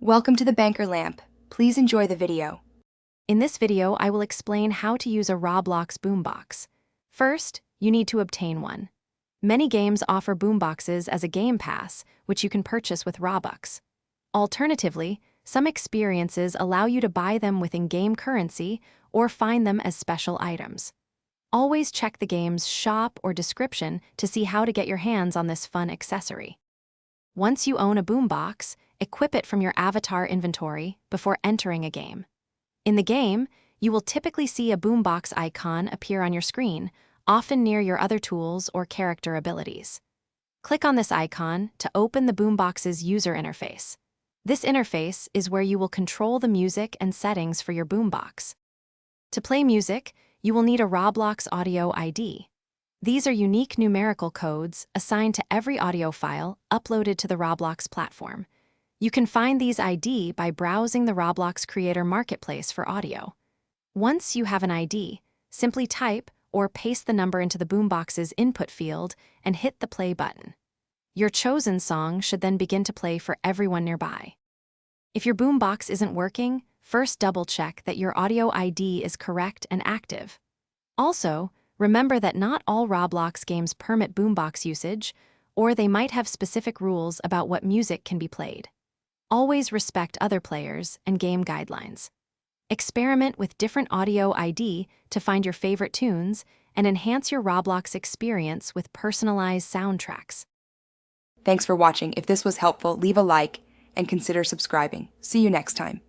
Welcome to the Banker Lamp. Please enjoy the video. In this video, I will explain how to use a Roblox boombox. First, you need to obtain one. Many games offer boomboxes as a game pass, which you can purchase with Robux. Alternatively, some experiences allow you to buy them with in-game currency or find them as special items. Always check the game's shop or description to see how to get your hands on this fun accessory. Once you own a boombox, equip it from your avatar inventory before entering a game. In the game, you will typically see a boombox icon appear on your screen, often near your other tools or character abilities. Click on this icon to open the boombox's user interface. This interface is where you will control the music and settings for your boombox. To play music, you will need a Roblox audio ID. These are unique numerical codes assigned to every audio file uploaded to the Roblox platform. You can find these ID by browsing the Roblox Creator Marketplace for audio. Once you have an ID, simply type or paste the number into the boombox's input field and hit the play button. Your chosen song should then begin to play for everyone nearby. If your boombox isn't working, first double-check that your audio ID is correct and active. Also, remember that not all Roblox games permit boombox usage, or they might have specific rules about what music can be played. Always respect other players and game guidelines. Experiment with different audio ID to find your favorite tunes and enhance your Roblox experience with personalized soundtracks. Thanks for watching. If this was helpful, leave a like and consider subscribing. See you next time.